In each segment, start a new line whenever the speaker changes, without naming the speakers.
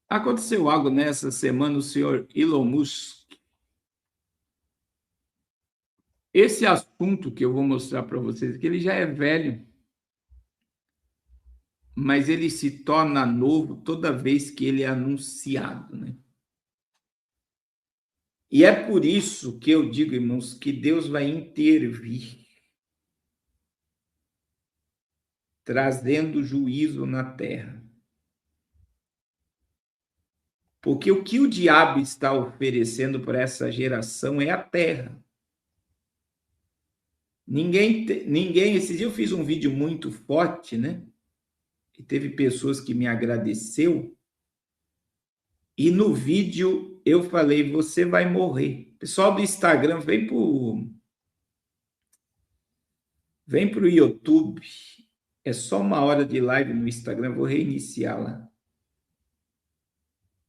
Aconteceu algo nessa semana, o senhor Elon Musk. Esse assunto que eu vou mostrar para vocês, que ele já é velho, mas ele se torna novo toda vez que ele é anunciado, né? E é por isso que eu digo, irmãos, que Deus vai intervir, trazendo juízo na terra. Porque o que o diabo está oferecendo para essa geração é a terra. Esse dia eu fiz um vídeo muito forte, né? E teve pessoas que me agradeceu. E no vídeo eu falei, você vai morrer. Pessoal do Instagram, vem pro YouTube. É só 1 hora de live no Instagram, vou reiniciar lá.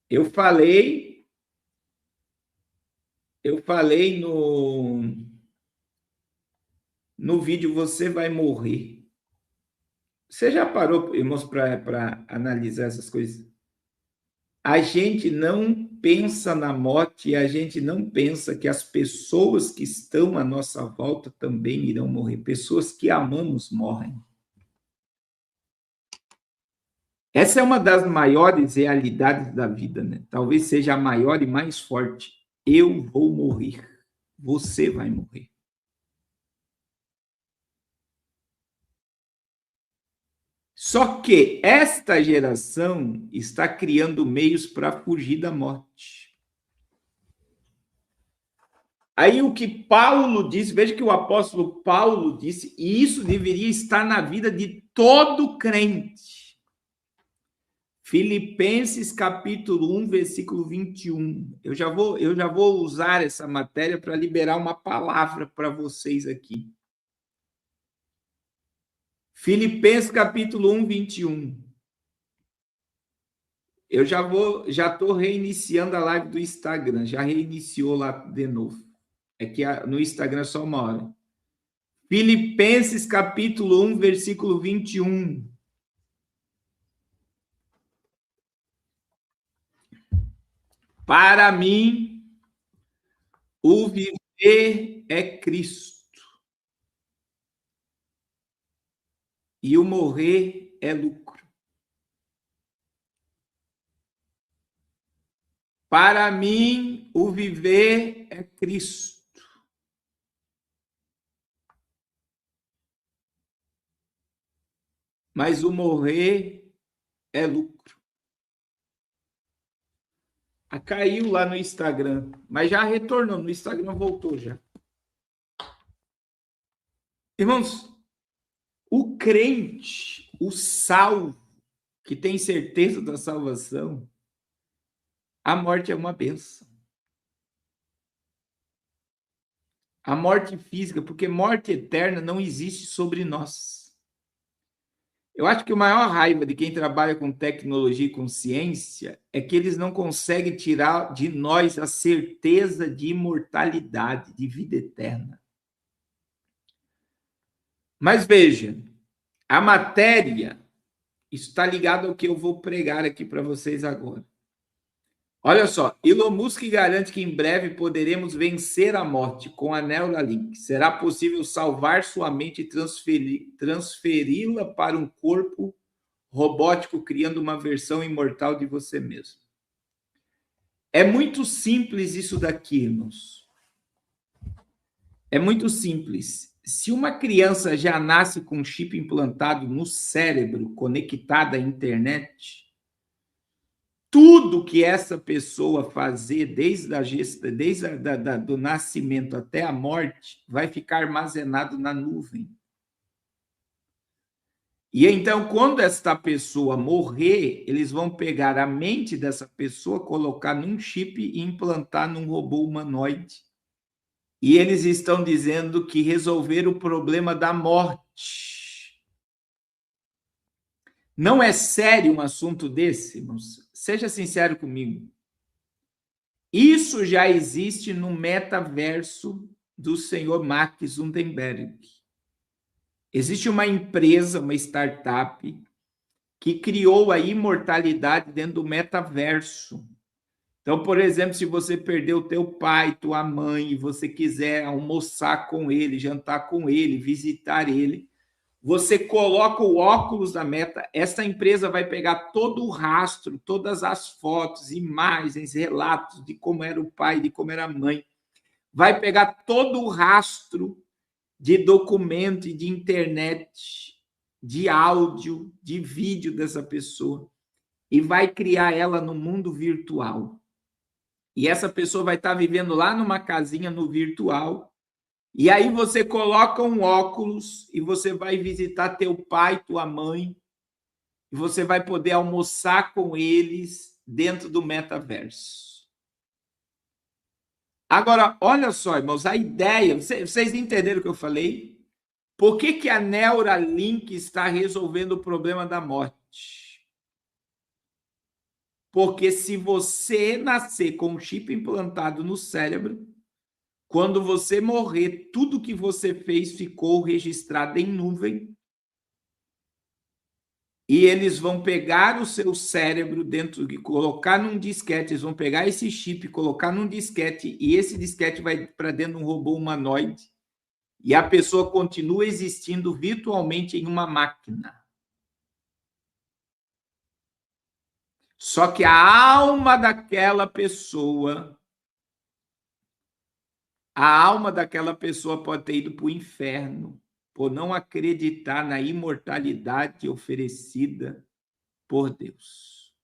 Eu falei no vídeo, você vai morrer. Você já parou, irmãos, para analisar essas coisas? A gente não pensa na morte e a gente não pensa que as pessoas que estão à nossa volta também irão morrer. Pessoas que amamos morrem. Essa é uma das maiores realidades da vida, né? Talvez seja a maior e mais forte. Eu vou morrer. Você vai morrer. Só que esta geração está criando meios para fugir da morte. Aí o que Paulo disse, veja que o apóstolo Paulo disse, e isso deveria estar na vida de todo crente. Filipenses capítulo 1, versículo 21. Eu já vou usar essa matéria para liberar uma palavra para vocês aqui. Filipenses capítulo 1, 21. Eu já estou reiniciando a live do Instagram, já reiniciou lá de novo. É que no Instagram é só 1 hora. Filipenses capítulo 1, versículo 21. Para mim, o viver é Cristo e o morrer é lucro. Para mim, o viver é Cristo. Mas o morrer é lucro. Caiu lá no Instagram, mas já retornou. No Instagram voltou já. Irmãos, o crente, o salvo, que tem certeza da salvação, a morte é uma bênção. A morte física, porque morte eterna não existe sobre nós. Eu acho que a maior raiva de quem trabalha com tecnologia e com ciência é que eles não conseguem tirar de nós a certeza de imortalidade, de vida eterna. Mas veja, a matéria está ligada ao que eu vou pregar aqui para vocês agora. Olha só, Elon Musk garante que em breve poderemos vencer a morte com a Neuralink. Será possível salvar sua mente e transferi-la para um corpo robótico, criando uma versão imortal de você mesmo. É muito simples isso daqui, irmãos. É muito simples. Se uma criança já nasce com um chip implantado no cérebro, conectada à internet, tudo que essa pessoa fazer desde do nascimento até a morte vai ficar armazenado na nuvem. E então, quando esta pessoa morrer, eles vão pegar a mente dessa pessoa, colocar num chip e implantar num robô humanoide. E eles estão dizendo que resolveram o problema da morte. Não é sério um assunto desse, irmãos? Seja sincero comigo. Isso já existe no metaverso do senhor Mark Zuckerberg. Existe uma empresa, uma startup, que criou a imortalidade dentro do metaverso. Então, por exemplo, se você perdeu teu pai, tua mãe, e você quiser almoçar com ele, jantar com ele, visitar ele, você coloca o óculos da Meta, essa empresa vai pegar todo o rastro, todas as fotos, imagens, relatos de como era o pai, de como era a mãe, vai pegar todo o rastro de documento e de internet, de áudio, de vídeo dessa pessoa e vai criar ela no mundo virtual. E essa pessoa vai estar vivendo lá numa casinha no virtual. E aí você coloca um óculos e você vai visitar teu pai, tua mãe, e você vai poder almoçar com eles dentro do metaverso. Agora, olha só, irmãos, a ideia, vocês entenderam o que eu falei? Por que a Neuralink está resolvendo o problema da morte? Porque se você nascer com um chip implantado no cérebro, quando você morrer, tudo que você fez ficou registrado em nuvem. E eles vão pegar o seu cérebro dentro e colocar num disquete, eles vão pegar esse chip, colocar num disquete, e esse disquete vai para dentro de um robô humanoide. E a pessoa continua existindo virtualmente em uma máquina. Só que a alma daquela pessoa pode ter ido para o inferno por não acreditar na imortalidade oferecida por Deus.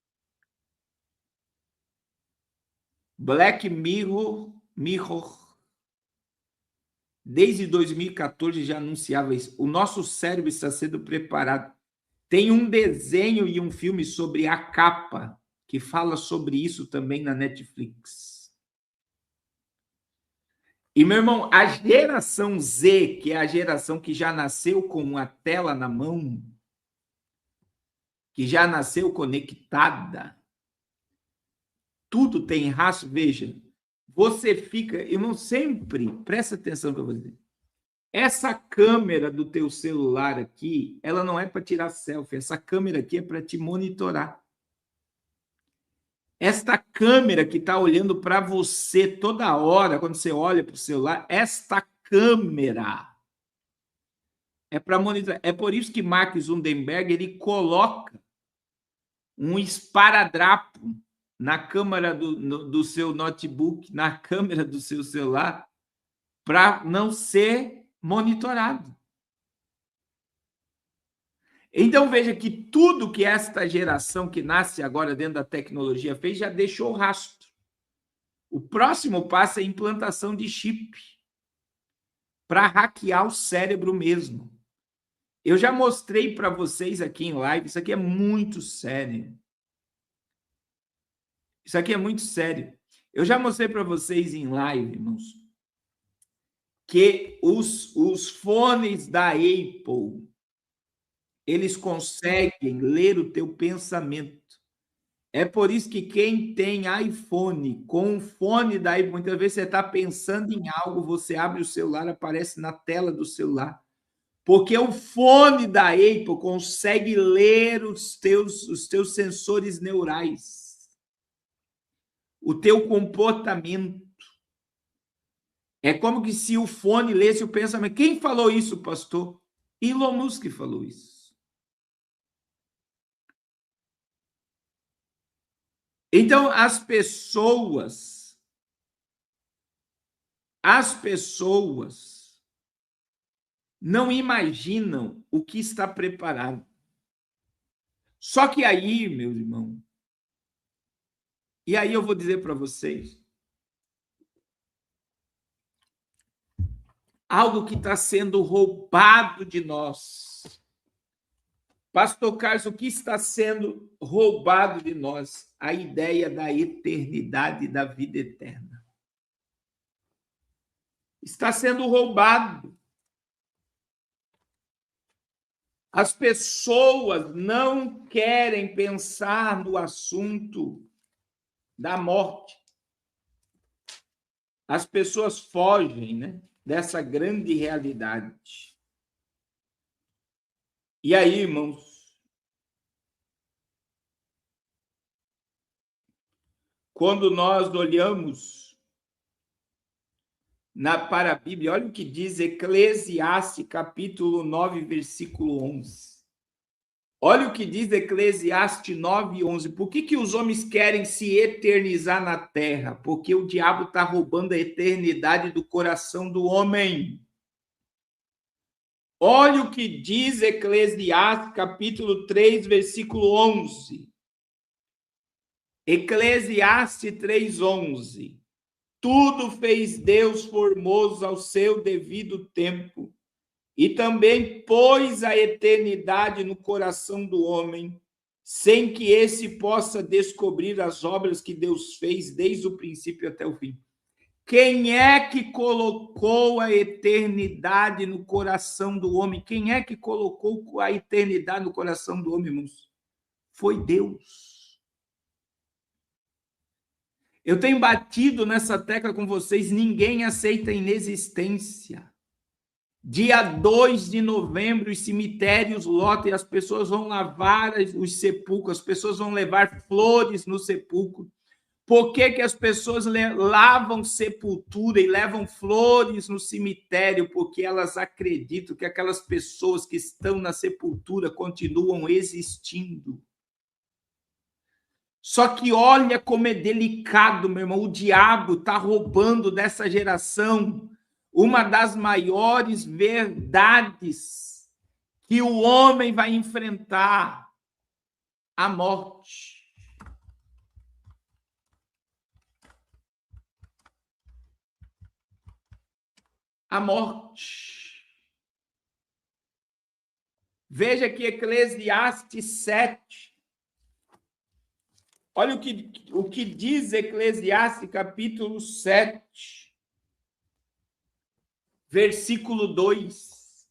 Black Mirror, desde 2014 já anunciava isso. O nosso cérebro está sendo preparado. Tem um desenho e um filme sobre a capa que fala sobre isso também na Netflix. E, meu irmão, a geração Z, que é a geração que já nasceu com uma tela na mão, que já nasceu conectada, tudo tem rastro. Veja, você fica, irmão, sempre, presta atenção no que eu vou dizer. Essa câmera do teu celular aqui, ela não é para tirar selfie, essa câmera aqui é para te monitorar. Esta câmera que está olhando para você toda hora, quando você olha para o celular, esta câmera é para monitorar. É por isso que Mark Zuckerberg ele coloca um esparadrapo na câmera do seu notebook, na câmera do seu celular, para não ser monitorado. Então veja que tudo que esta geração que nasce agora dentro da tecnologia fez já deixou rastro. O próximo passo é a implantação de chip para hackear o cérebro mesmo. Eu já mostrei para vocês aqui em live, isso aqui é muito sério. Isso aqui é muito sério. Eu já mostrei para vocês em live, irmãos, que os fones da Apple, eles conseguem ler o teu pensamento. É por isso que quem tem iPhone, com o fone da Apple, muitas vezes você está pensando em algo, você abre o celular, aparece na tela do celular. Porque o fone da Apple consegue ler os teus sensores neurais, o teu comportamento. É como que se o fone lesse o pensamento. Quem falou isso, pastor? Elon Musk falou isso. Então, as pessoas não imaginam o que está preparado. Só que aí, meus irmãos, e aí eu vou dizer para vocês, algo que está sendo roubado de nós. Pastor Carlos, o que está sendo roubado de nós? A ideia da eternidade, da vida eterna. Está sendo roubado. As pessoas não querem pensar no assunto da morte. As pessoas fogem, né, dessa grande realidade. E aí, irmãos, quando nós olhamos para a Bíblia, olha o que diz Eclesiastes, capítulo 9, versículo 11. Olha o que diz Eclesiastes 9, 11. Por que os homens querem se eternizar na terra? Porque o diabo está roubando a eternidade do coração do homem. Olha o que diz Eclesiastes, capítulo 3, versículo 11. Eclesiastes 3, 11. Tudo fez Deus formoso ao seu devido tempo, e também pôs a eternidade no coração do homem, sem que esse possa descobrir as obras que Deus fez desde o princípio até o fim. Quem é que colocou a eternidade no coração do homem? Quem é que colocou a eternidade no coração do homem, irmãos? Foi Deus. Eu tenho batido nessa tecla com vocês, ninguém aceita a inexistência. Dia 2 de novembro, os cemitérios lotam e as pessoas vão lavar os sepulcros, as pessoas vão levar flores no sepulcro. Por que as pessoas lavam sepultura e levam flores no cemitério? Porque elas acreditam que aquelas pessoas que estão na sepultura continuam existindo. Só que olha como é delicado, meu irmão. O diabo está roubando dessa geração uma das maiores verdades que o homem vai enfrentar: a morte. A morte. Veja que Eclesiastes 7. Olha o que diz Eclesiastes, capítulo 7, versículo 2.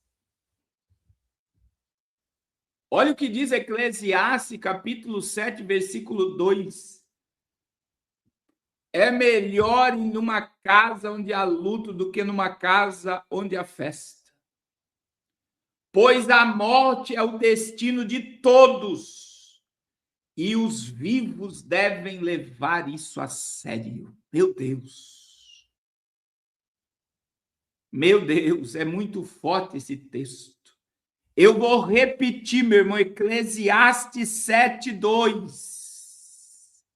Olha o que diz Eclesiastes, capítulo 7, versículo 2. É melhor ir numa casa onde há luto do que numa casa onde há festa. Pois a morte é o destino de todos, e os vivos devem levar isso a sério. Meu Deus! Meu Deus, é muito forte esse texto. Eu vou repetir, meu irmão, Eclesiastes 7, 2.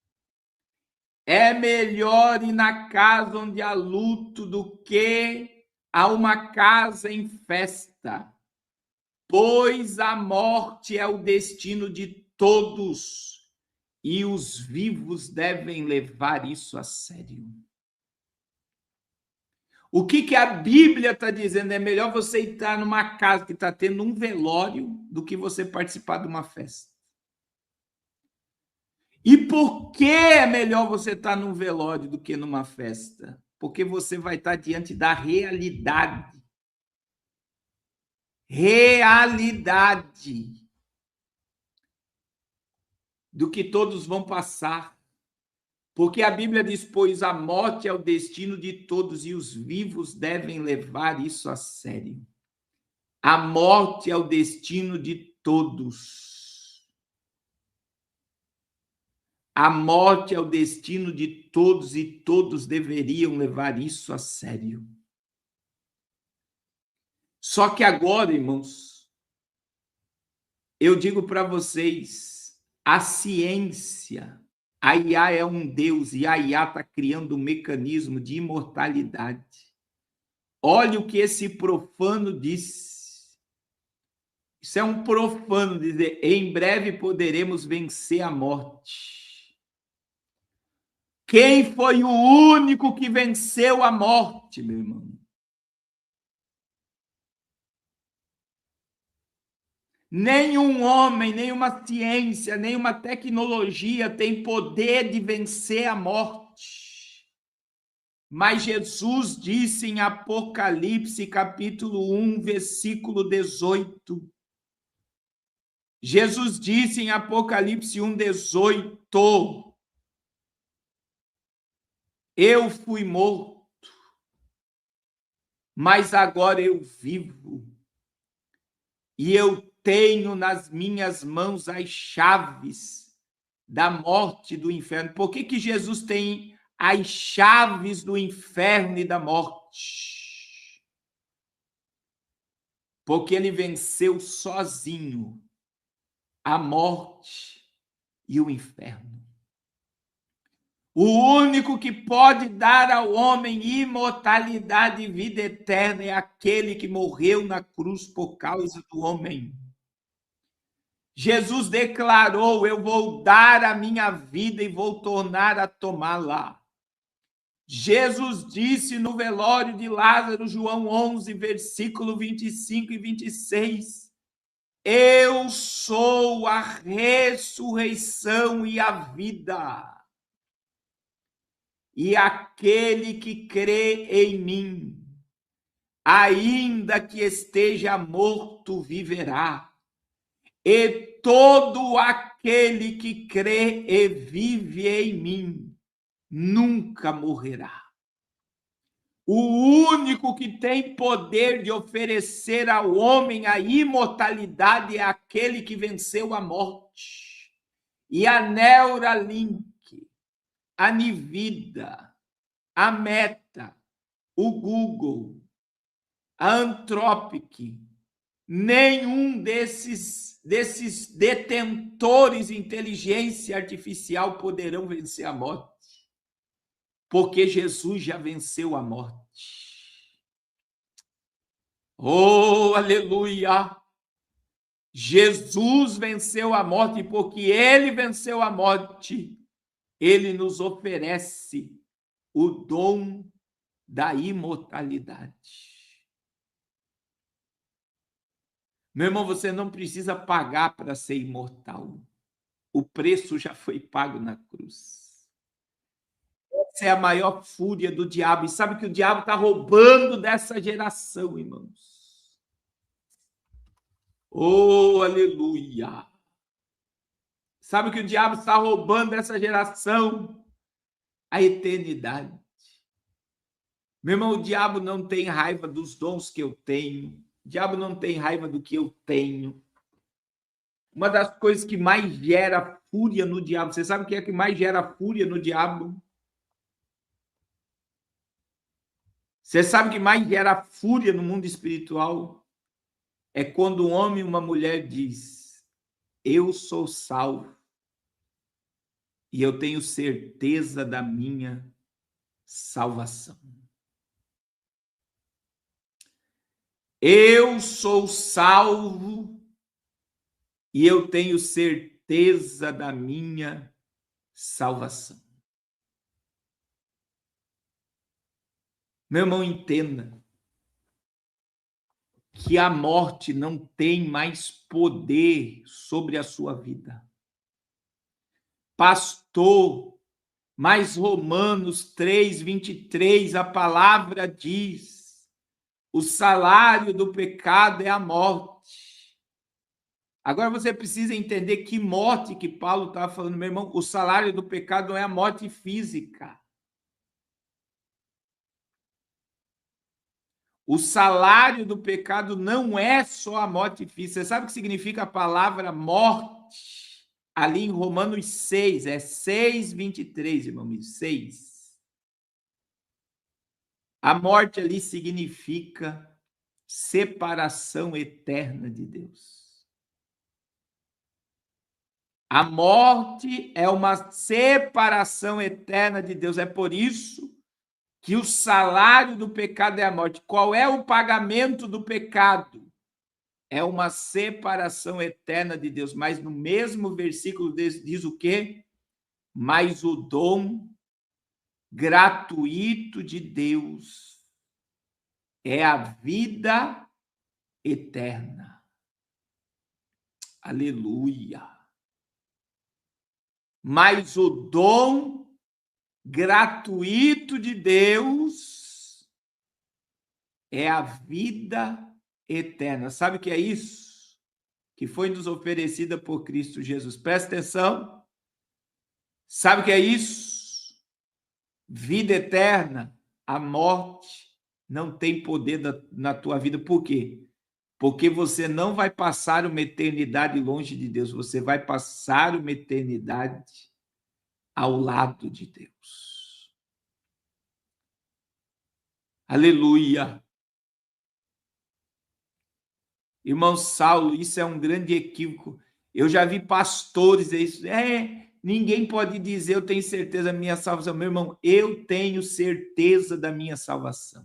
É melhor ir na casa onde há luto do que a uma casa em festa, pois a morte é o destino de todos, e os vivos devem levar isso a sério. O que a Bíblia está dizendo? É melhor você entrar numa casa que está tendo um velório do que você participar de uma festa. E por que é melhor você estar num velório do que numa festa? Porque você vai estar diante da realidade. Realidade do que todos vão passar. Porque a Bíblia diz, pois a morte é o destino de todos e os vivos devem levar isso a sério. A morte é o destino de todos. A morte é o destino de todos e todos deveriam levar isso a sério. Só que agora, irmãos, eu digo para vocês, a ciência, a IA é um Deus e a IA está criando um mecanismo de imortalidade. Olha o que esse profano disse. Isso é um profano dizer, em breve poderemos vencer a morte. Quem foi o único que venceu a morte, meu irmão? Nenhum homem, nenhuma ciência, nenhuma tecnologia tem poder de vencer a morte. Mas Jesus disse em Apocalipse, capítulo 1, versículo 18. Jesus disse em Apocalipse 1, 18. Eu fui morto, mas agora eu vivo. E eu tenho nas minhas mãos as chaves da morte e do inferno. Por que Jesus tem as chaves do inferno e da morte? Porque ele venceu sozinho a morte e o inferno. O único que pode dar ao homem imortalidade e vida eterna é aquele que morreu na cruz por causa do homem. Jesus declarou: eu vou dar a minha vida e vou tornar a tomá-la. Jesus disse no velório de Lázaro, João 11, versículo 25 e 26, eu sou a ressurreição e a vida. E aquele que crê em mim, ainda que esteja morto, viverá. E todo aquele que crê e vive em mim, nunca morrerá. O único que tem poder de oferecer ao homem a imortalidade é aquele que venceu a morte. E a Neuralink, a Nvidia, a Meta, o Google, a Anthropic, nenhum desses detentores de inteligência artificial poderão vencer a morte, porque Jesus já venceu a morte. Oh, aleluia! Jesus venceu a morte, e porque ele venceu a morte, ele nos oferece o dom da imortalidade. Meu irmão, você não precisa pagar para ser imortal. O preço já foi pago na cruz. Essa é a maior fúria do diabo. E sabe que o diabo está roubando dessa geração, irmãos. Oh, aleluia! Sabe que o diabo está roubando dessa geração? A eternidade. Meu irmão, o diabo não tem raiva dos dons que eu tenho. O diabo não tem raiva do que eu tenho. Uma das coisas que mais gera fúria no diabo, você sabe o que é que mais gera fúria no diabo? Você sabe o que mais gera fúria no mundo espiritual? É quando um homem e uma mulher diz: eu sou salvo e eu tenho certeza da minha salvação. Eu sou salvo e eu tenho certeza da minha salvação. Meu irmão, entenda que a morte não tem mais poder sobre a sua vida. Pastor, mas Romanos 3:23, a palavra diz: o salário do pecado é a morte. Agora você precisa entender que morte que Paulo está falando, meu irmão. O salário do pecado não é a morte física. O salário do pecado não é só a morte física. Você sabe o que significa a palavra morte? Ali em Romanos 6, é 6:23, irmão, 6. A morte ali significa separação eterna de Deus. A morte é uma separação eterna de Deus. É por isso que o salário do pecado é a morte. Qual é o pagamento do pecado? É uma separação eterna de Deus. Mas no mesmo versículo diz o quê? Mas o dom gratuito de Deus é a vida eterna. Aleluia. Mas o dom gratuito de Deus é a vida eterna. Sabe o que é isso? Que foi nos oferecida por Cristo Jesus. Presta atenção. Sabe o que é isso? Vida eterna. A morte não tem poder na tua vida. Por quê? Porque você não vai passar uma eternidade longe de Deus, você vai passar uma eternidade ao lado de Deus. Aleluia! Irmão Saulo, isso é um grande equívoco. Eu já vi pastores isso. Ninguém pode dizer eu tenho certeza da minha salvação. Meu irmão, eu tenho certeza da minha salvação.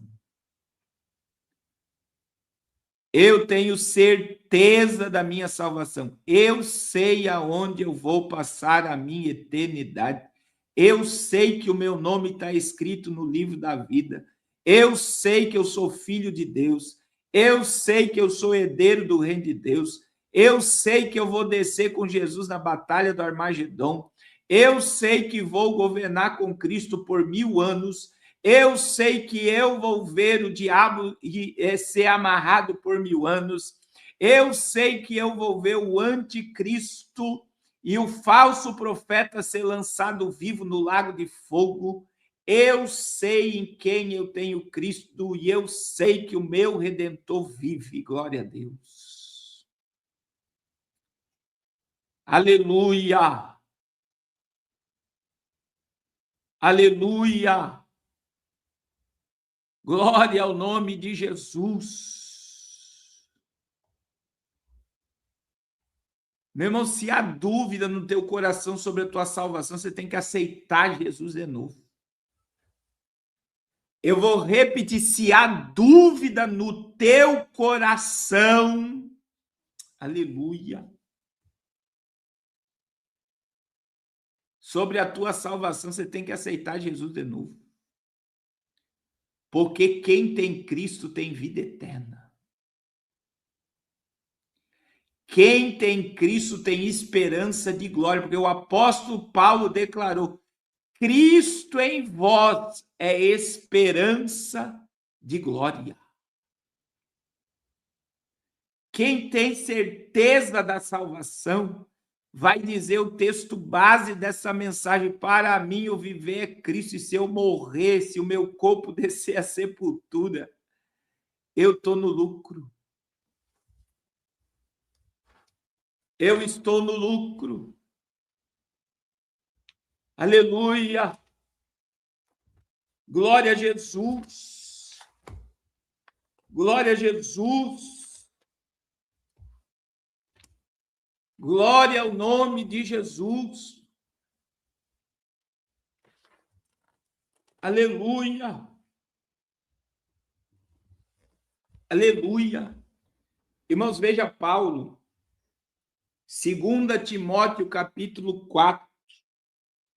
Eu tenho certeza da minha salvação. Eu sei aonde eu vou passar a minha eternidade. Eu sei que o meu nome está escrito no livro da vida. Eu sei que eu sou filho de Deus. Eu sei que eu sou herdeiro do reino de Deus. Eu sei que eu vou descer com Jesus na batalha do Armagedon. Eu sei que vou governar com Cristo por 1000 anos. Eu sei que eu vou ver o diabo ser amarrado por 1000 anos. Eu sei que eu vou ver o anticristo e o falso profeta ser lançado vivo no lago de fogo. Eu sei em quem eu tenho Cristo e eu sei que o meu Redentor vive. Glória a Deus. Aleluia. Aleluia. Glória ao nome de Jesus. Meu irmão, se há dúvida no teu coração sobre a tua salvação, você tem que aceitar Jesus de novo. Eu vou repetir, se há dúvida no teu coração, aleluia, sobre a tua salvação, você tem que aceitar Jesus de novo. Porque quem tem Cristo tem vida eterna. Quem tem Cristo tem esperança de glória, porque o apóstolo Paulo declarou: Cristo em vós é esperança de glória. Quem tem certeza da salvação vai dizer o texto base dessa mensagem: para mim o viver é Cristo, e se eu morrer, se o meu corpo descer à sepultura, eu estou no lucro. Eu estou no lucro. Aleluia. Glória a Jesus. Glória a Jesus. Glória ao nome de Jesus. Aleluia. Aleluia. Irmãos, veja Paulo. 2 Timóteo, capítulo 4,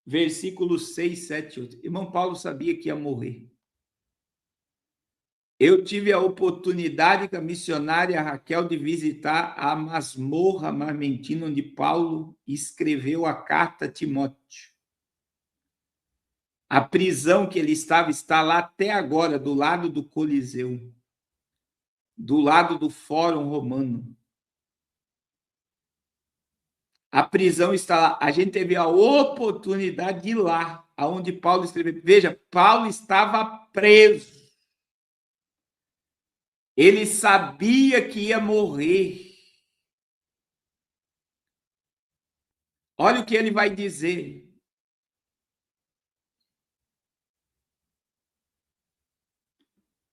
versículos 6, 7, 8. Irmão Paulo sabia que ia morrer. Eu tive a oportunidade com a missionária Raquel de visitar a masmorra marmentina, onde Paulo escreveu a carta a Timóteo. A prisão que ele estava está lá até agora, do lado do Coliseu, do lado do Fórum Romano. A prisão está lá. A gente teve a oportunidade de ir lá, aonde Paulo escreveu. Veja, Paulo estava preso. Ele sabia que ia morrer. Olha o que ele vai dizer.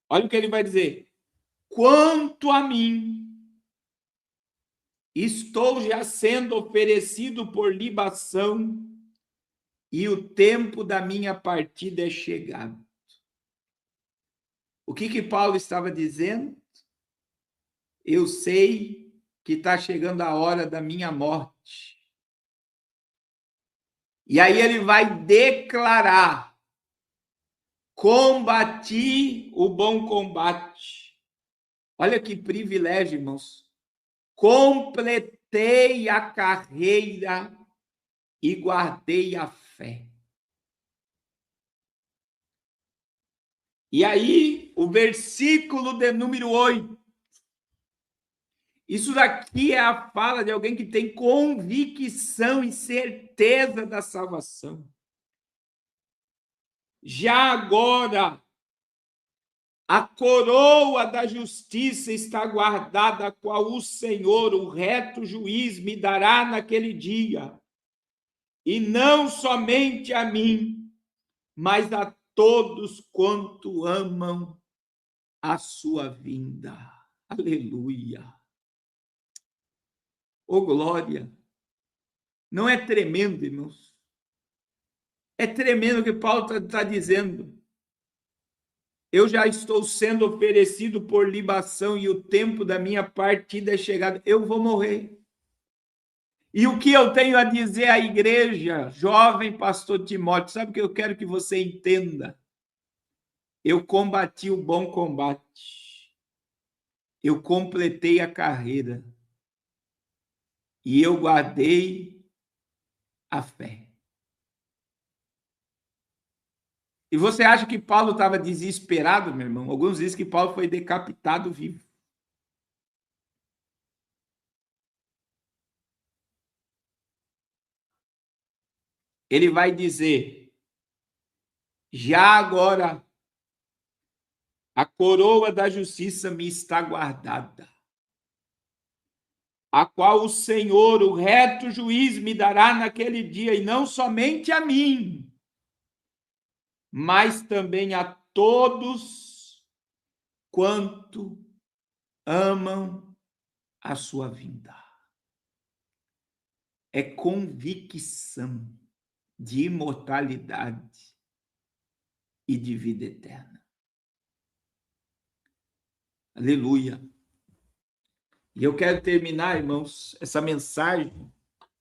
Olha o que ele vai dizer. Quanto a mim, estou já sendo oferecido por libação e o tempo da minha partida é chegado. O que Paulo estava dizendo? Eu sei que está chegando a hora da minha morte. E aí ele vai declarar: combati o bom combate. Olha que privilégio, irmãos. Completei a carreira e guardei a fé. E aí, o versículo de número 8. Isso daqui é a fala de alguém que tem convicção e certeza da salvação. Já agora, A coroa da justiça está guardada, a qual o Senhor, o reto juiz, me dará naquele dia. E não somente a mim, mas a todos quanto amam a sua vinda. Aleluia. Oh, glória. Não é tremendo, irmãos? É tremendo o que Paulo está dizendo. Eu já estou sendo oferecido por libação e o tempo da minha partida é chegado. Eu vou morrer. E o que eu tenho a dizer à igreja, jovem pastor Timóteo, sabe o que eu quero que você entenda? Eu combati o bom combate. Eu completei a carreira. E eu guardei a fé. E você acha que Paulo estava desesperado, meu irmão? Alguns dizem que Paulo foi decapitado vivo. Ele vai dizer: já agora a coroa da justiça me está guardada, a qual o Senhor, o reto juiz, me dará naquele dia, e não somente a mim, mas também a todos quanto amam a sua vinda. É convicção de imortalidade e de vida eterna. Aleluia. E eu quero terminar, irmãos, essa mensagem.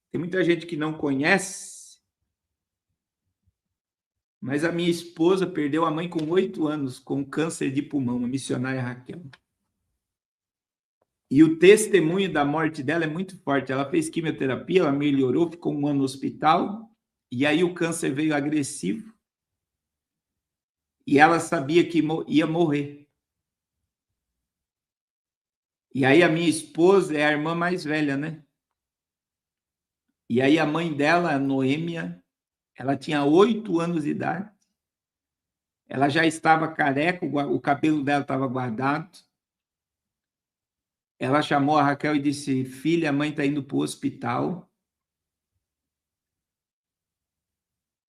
Tem muita gente que não conhece, mas a minha esposa perdeu a mãe com 8 anos com câncer de pulmão, a missionária Raquel. E o testemunho da morte dela é muito forte. Ela fez quimioterapia, ela melhorou, ficou 1 ano no hospital, e aí o câncer veio agressivo, e ela sabia que ia morrer. E aí a minha esposa é a irmã mais velha, né? E aí a mãe dela, a Noêmia, ela tinha 8 anos de idade. Ela já estava careca, o cabelo dela estava guardado. Ela chamou a Raquel e disse: filha, a mãe está indo para o hospital.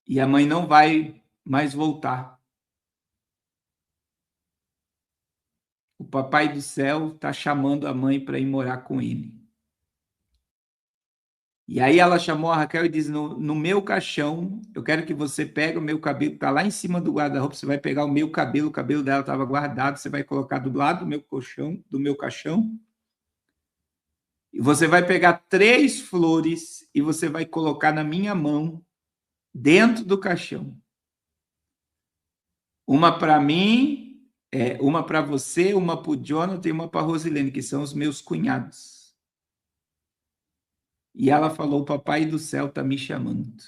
E a mãe não vai mais voltar. O papai do céu está chamando a mãe para ir morar com ele. E aí ela chamou a Raquel e disse: no meu caixão, eu quero que você pegue o meu cabelo, está lá em cima do guarda-roupa, você vai pegar o meu cabelo, o cabelo dela estava guardado, você vai colocar do lado do meu caixão, e você vai pegar 3 flores e você vai colocar na minha mão, dentro do caixão. Uma para mim, uma para você, uma para o Jonathan e uma para a Rosilene, que são os meus cunhados. E ela falou: o papai do céu está me chamando.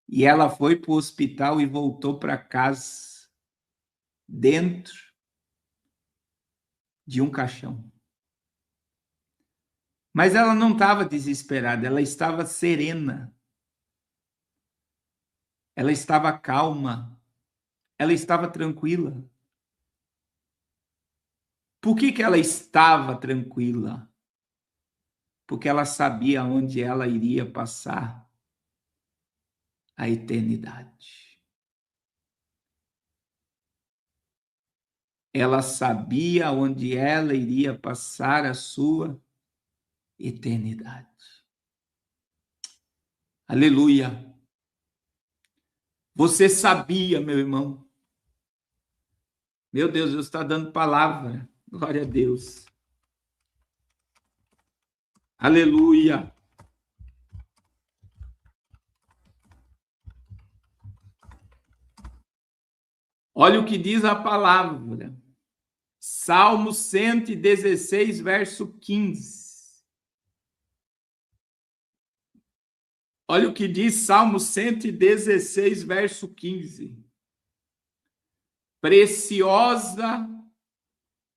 E ela foi para o hospital e voltou para casa dentro de um caixão. Mas ela não estava desesperada, ela estava serena. Ela estava calma. Ela estava tranquila. Por que ela estava tranquila? Porque ela sabia onde ela iria passar a eternidade. Ela sabia onde ela iria passar a sua eternidade. Aleluia. Você sabia, meu irmão. Meu Deus, Deus está dando palavra. Glória a Deus. Aleluia. Olha o que diz a palavra. Salmo 116, verso 15. Olha o que diz Salmo 116, verso 15. Preciosa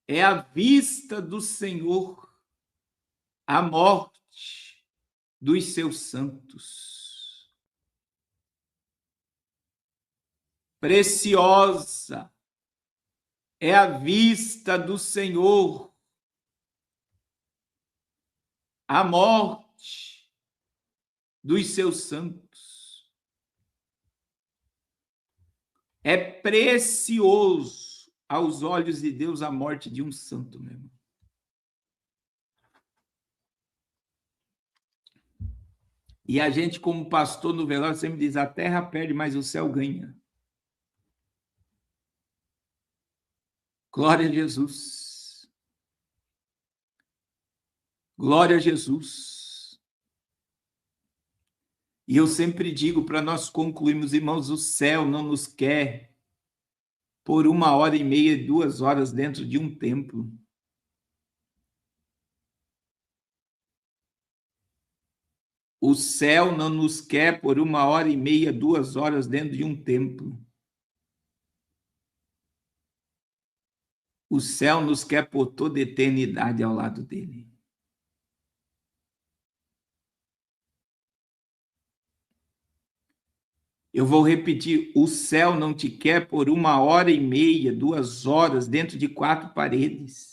é a vista do Senhor, a morte dos seus santos. Preciosa é a vista do Senhor, a morte dos seus santos. É precioso aos olhos de Deus a morte de um santo, meu irmão. E a gente, como pastor no velório, sempre diz: a terra perde, mas o céu ganha. Glória a Jesus. Glória a Jesus. E eu sempre digo, para nós concluirmos, irmãos, o céu não nos quer por 1h30, 2 horas dentro de um templo. O céu não nos quer por 1h30, 2 horas dentro de um templo. O céu nos quer por toda a eternidade ao lado dele. Eu vou repetir, o céu não te quer por 1h30, 2 horas dentro de 4 paredes.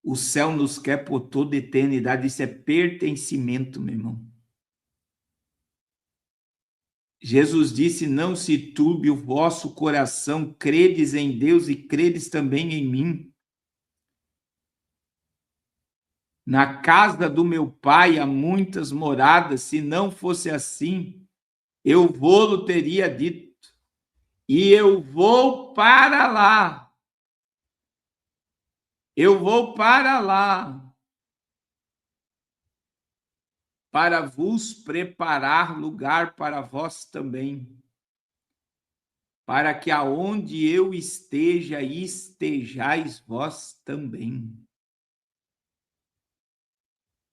O céu nos quer por toda a eternidade, isso é pertencimento, meu irmão. Jesus disse: não se turbe o vosso coração, credes em Deus e credes também em mim. Na casa do meu pai há muitas moradas, se não fosse assim, eu vou-lo teria dito, e eu vou para lá. Eu vou para lá, para vos preparar lugar para vós também, para que aonde eu esteja, estejais vós também.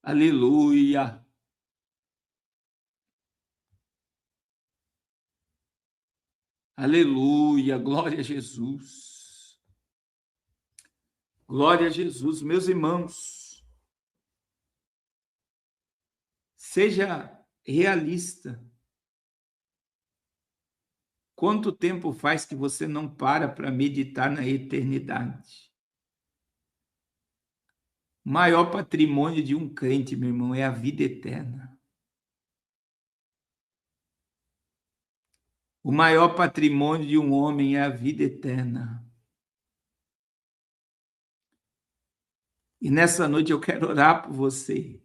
Aleluia! Aleluia! Glória a Jesus! Glória a Jesus, meus irmãos. Seja realista. Quanto tempo faz que você não para meditar na eternidade? O maior patrimônio de um crente, meu irmão, é a vida eterna. O maior patrimônio de um homem é a vida eterna. E nessa noite eu quero orar por você,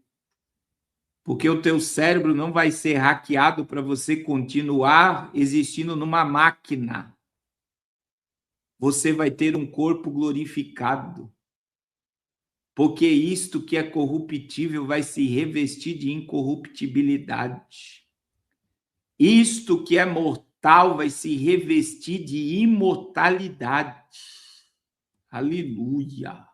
porque o teu cérebro não vai ser hackeado para você continuar existindo numa máquina. Você vai ter um corpo glorificado, porque isto que é corruptível vai se revestir de incorruptibilidade. Isto que é mortal vai se revestir de imortalidade. Aleluia.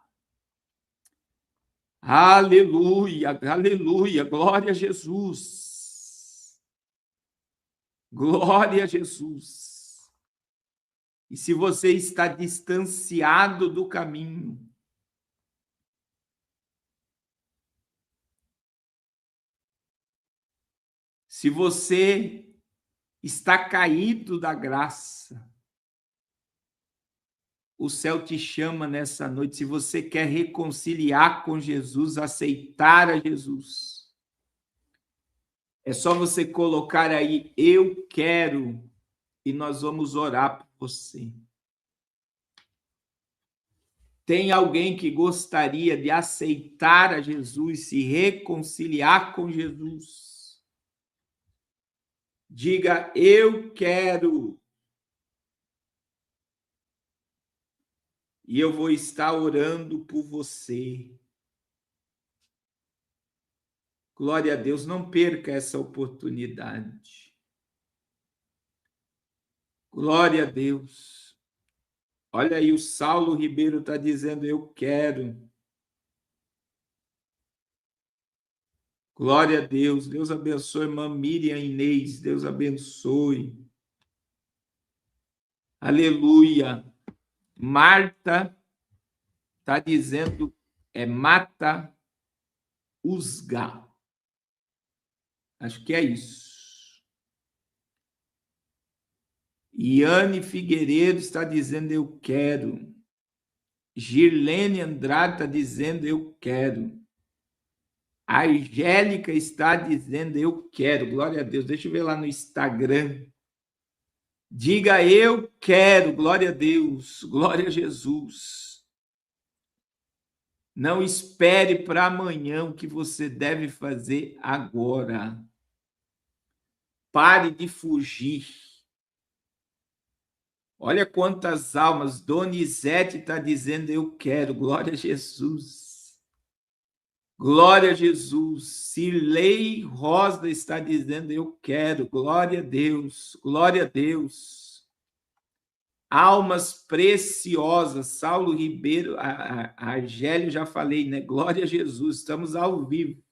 Aleluia, aleluia, glória a Jesus. Glória a Jesus. E se você está distanciado do caminho, se você está caído da graça, o céu te chama nessa noite. Se você quer reconciliar com Jesus, aceitar a Jesus, é só você colocar aí: eu quero, e nós vamos orar por você. Tem alguém que gostaria de aceitar a Jesus, se reconciliar com Jesus? Diga: eu quero. E eu vou estar orando por você. Glória a Deus, não perca essa oportunidade. Glória a Deus. Olha aí, o Saulo Ribeiro está dizendo: eu quero. Glória a Deus. Deus abençoe, irmã Miriam Inês. Deus abençoe. Aleluia. Marta está dizendo, mata usga. Acho que é isso. Iane Figueiredo está dizendo eu quero. Girlene Andrade está dizendo eu quero. A Angélica está dizendo eu quero. Glória a Deus. Deixa eu ver lá no Instagram. Diga eu quero. Glória a Deus. Glória a Jesus. Não espere para amanhã o que você deve fazer agora. Pare de fugir. Olha quantas almas. Donizete está dizendo eu quero. Glória a Jesus. Glória a Jesus. Cirlei Rosa está dizendo eu quero. Glória a Deus. Glória a Deus. Almas preciosas. Saulo Ribeiro, a Argélio já falei, né? Glória a Jesus. Estamos ao vivo.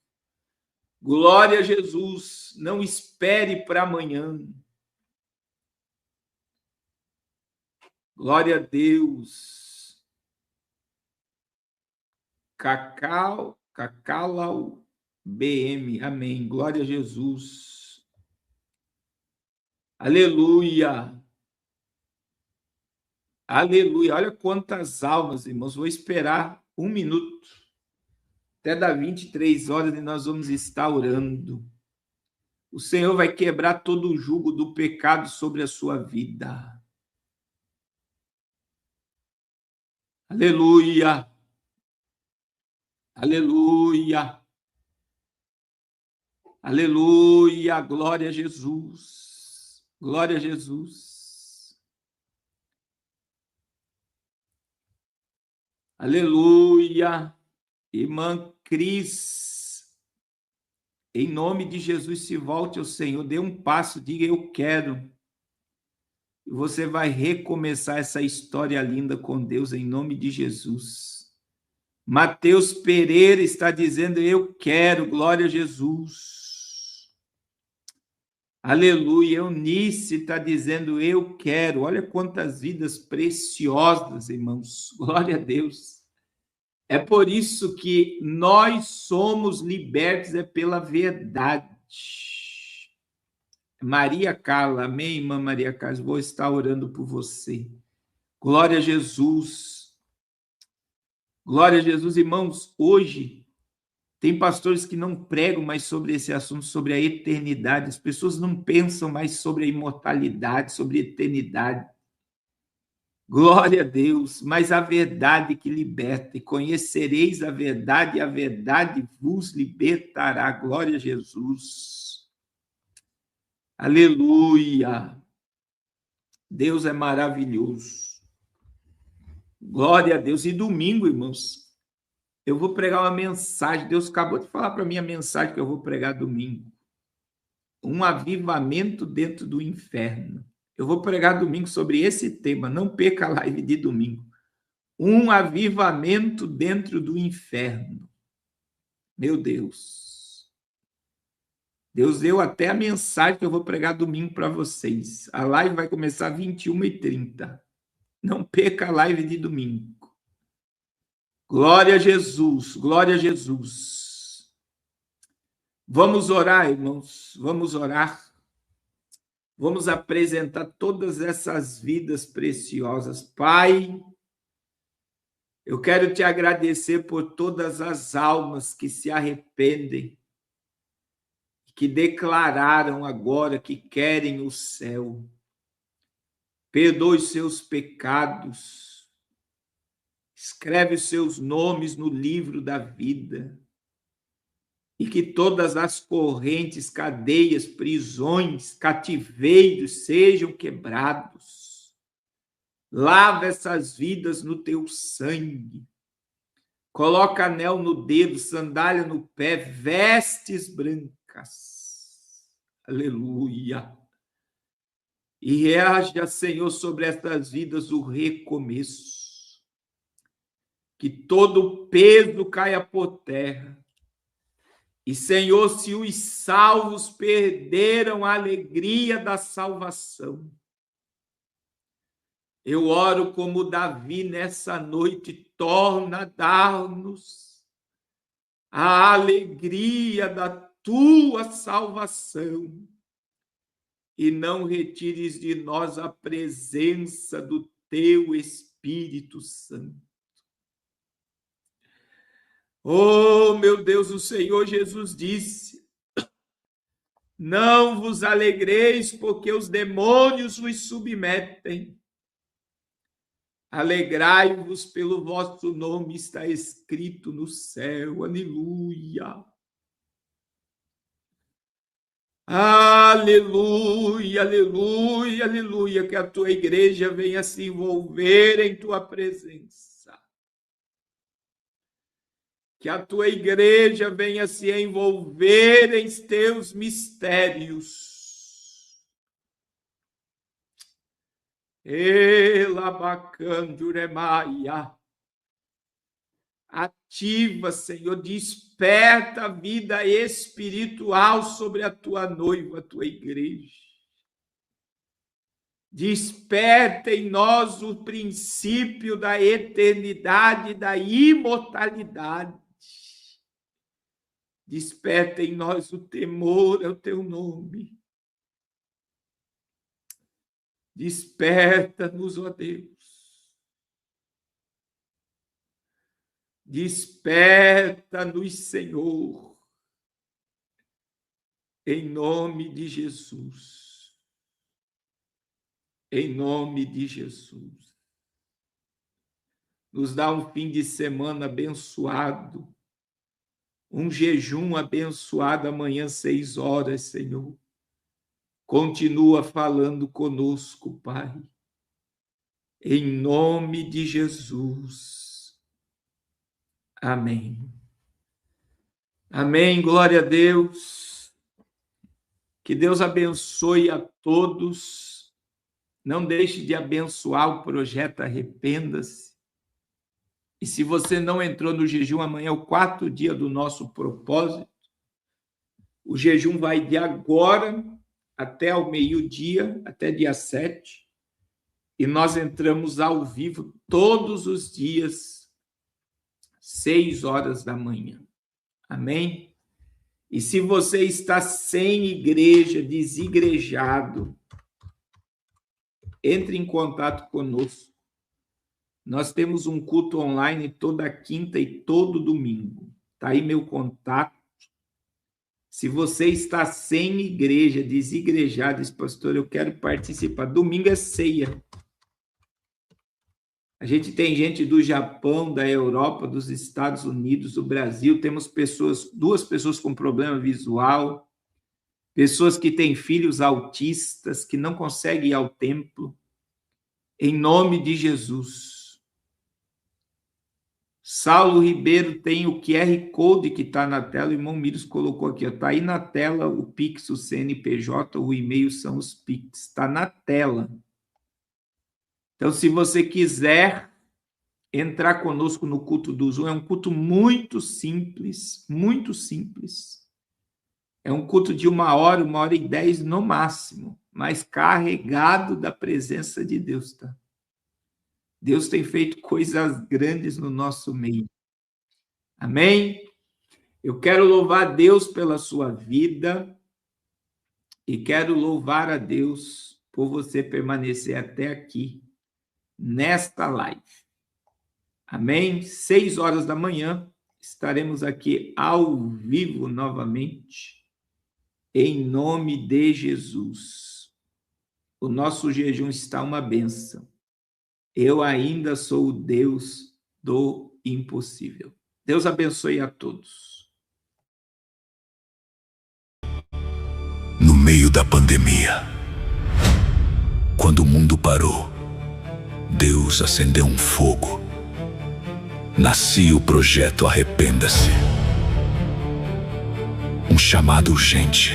Glória a Jesus. Não espere para amanhã. Glória a Deus. Cacau BM. Amém. Glória a Jesus. Aleluia. Aleluia. Olha quantas almas, irmãos. Vou esperar 1 minuto. Até dar 23 horas e nós vamos estar orando. O Senhor vai quebrar todo o jugo do pecado sobre a sua vida. Aleluia. Aleluia. Aleluia. Glória a Jesus. Glória a Jesus. Aleluia. Irmã Cris, em nome de Jesus, se volte ao Senhor, dê um passo, diga eu quero. E você vai recomeçar essa história linda com Deus em nome de Jesus. Mateus Pereira está dizendo eu quero, glória a Jesus. Aleluia. Eunice está dizendo eu quero. Olha quantas vidas preciosas, irmãos. Glória a Deus. É por isso que nós somos libertos, é pela verdade. Maria Carla, amém, irmã Maria Carla, vou estar orando por você. Glória a Jesus. Glória a Jesus, irmãos. Hoje tem pastores que não pregam mais sobre esse assunto, sobre a eternidade. As pessoas não pensam mais sobre a imortalidade, sobre a eternidade. Glória a Deus, mas a verdade que liberta, e conhecereis a verdade vos libertará. Glória a Jesus. Aleluia. Deus é maravilhoso. Glória a Deus. E domingo, irmãos, eu vou pregar uma mensagem. Deus acabou de falar para mim a mensagem que eu vou pregar domingo. Um avivamento dentro do inferno. Eu vou pregar domingo sobre esse tema. Não perca a live de domingo. Um avivamento dentro do inferno. Meu Deus. Deus deu até a mensagem que eu vou pregar domingo para vocês. A live vai começar às 21h30. Não perca a live de domingo. Glória a Jesus, glória a Jesus. Vamos orar, irmãos, vamos orar. Vamos apresentar todas essas vidas preciosas. Pai, eu quero te agradecer por todas as almas que se arrependem, que declararam agora que querem o céu. Perdoe os seus pecados. Escreve os seus nomes no livro da vida. E que todas as correntes, cadeias, prisões, cativeiros sejam quebrados. Lava essas vidas no teu sangue. Coloca anel no dedo, sandália no pé, vestes brancas. Aleluia. E reaja, Senhor, sobre estas vidas o recomeço. Que todo o peso caia por terra. E, Senhor, se os salvos perderam a alegria da salvação, eu oro como Davi nessa noite, torna a dar-nos a alegria da tua salvação e não retires de nós a presença do teu Espírito Santo. Oh, meu Deus, o Senhor Jesus disse: não vos alegreis, porque os demônios vos submetem. Alegrai-vos pelo vosso nome, está escrito no céu. Aleluia. Aleluia, aleluia, aleluia. Que a tua igreja venha se envolver em tua presença. Que a tua igreja venha se envolver em teus mistérios. Elabacanduremaia. Ativa, Senhor, desperta a vida espiritual sobre a tua noiva, a tua igreja. Desperta em nós o princípio da eternidade, da imortalidade. Desperta em nós o temor ao teu nome. Desperta-nos, ó Deus. Desperta-nos, Senhor. Em nome de Jesus. Em nome de Jesus. Nos dá um fim de semana abençoado. Um jejum abençoado amanhã, 6 horas, Senhor. Continua falando conosco, Pai. Em nome de Jesus. Amém. Amém. Glória a Deus. Que Deus abençoe a todos. Não deixe de abençoar o projeto Arrependa-se. E se você não entrou no jejum, amanhã é o 4º dia do nosso propósito. O jejum vai de agora até ao meio-dia, até dia 7. E nós entramos ao vivo todos os dias, 6 horas da manhã. Amém? E se você está sem igreja, desigrejado, entre em contato conosco. Nós temos um culto online toda quinta e todo domingo. Está aí meu contato. Se você está sem igreja, desigrejado, diz, pastor, eu quero participar. Domingo é ceia. A gente tem gente do Japão, da Europa, dos Estados Unidos, do Brasil. Temos duas pessoas com problema visual, pessoas que têm filhos autistas, que não conseguem ir ao templo. Em nome de Jesus. Saulo Ribeiro tem o QR Code que está na tela, o irmão Miros colocou aqui, está aí na tela o Pix, o CNPJ, o e-mail são os Pix, está na tela. Então, se você quiser entrar conosco no culto do Zoom, é um culto muito simples, muito simples. É um culto de 1h e 10 no máximo, mas carregado da presença de Deus, tá? Deus tem feito coisas grandes no nosso meio. Amém? Eu quero louvar a Deus pela sua vida e quero louvar a Deus por você permanecer até aqui, nesta live. Amém? 6 horas da manhã, estaremos aqui ao vivo novamente, em nome de Jesus. O nosso jejum está uma bênção. Eu ainda sou o Deus do impossível. Deus abençoe a todos.
No meio da pandemia, quando o mundo parou, Deus acendeu um fogo. Nascia o projeto Arrependa-se. Um chamado urgente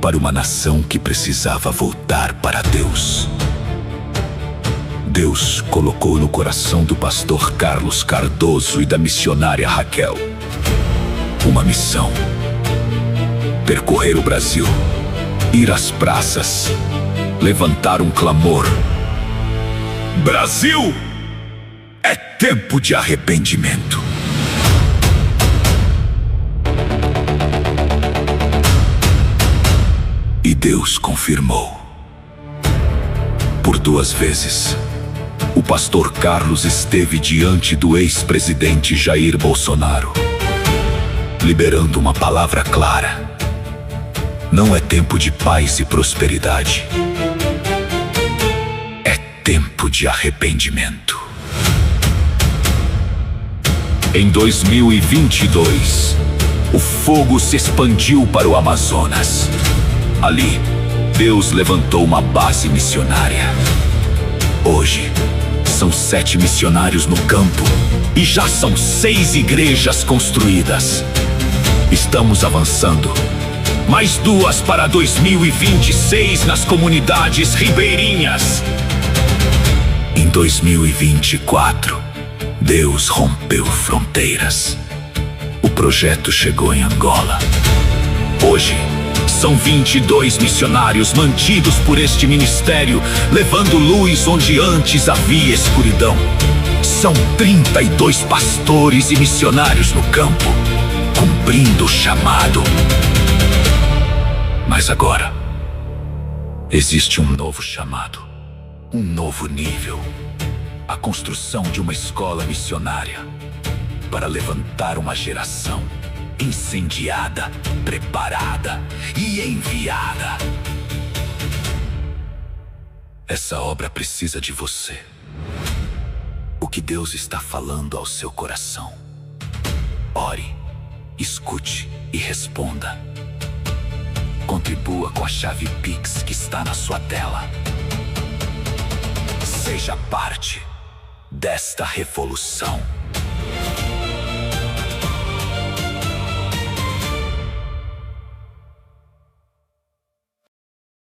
para uma nação que precisava voltar para Deus. Deus colocou no coração do pastor Carlos Cardoso e da missionária Raquel uma missão: percorrer o Brasil, ir às praças, levantar um clamor: Brasil, é tempo de arrependimento. E Deus confirmou. Por 2 vezes, o pastor Carlos esteve diante do ex-presidente Jair Bolsonaro, liberando uma palavra clara: não é tempo de paz e prosperidade. É tempo de arrependimento. Em 2022, o fogo se expandiu para o Amazonas. Ali, Deus levantou uma base missionária. Hoje, são 7 missionários no campo e já são 6 igrejas construídas. Estamos avançando. Mais 2 para 2026 nas comunidades ribeirinhas. Em 2024, Deus rompeu fronteiras. O projeto chegou em Angola. Hoje, são 22 missionários mantidos por este ministério, levando luz onde antes havia escuridão. São 32 pastores e missionários no campo, cumprindo o chamado. Mas agora, existe um novo chamado, um novo nível. A construção de uma escola missionária para levantar uma geração incendiada, preparada e enviada. Essa obra precisa de você. O que Deus está falando ao seu coração? Ore, escute e responda. Contribua com a chave Pix que está na sua tela. Seja parte desta revolução.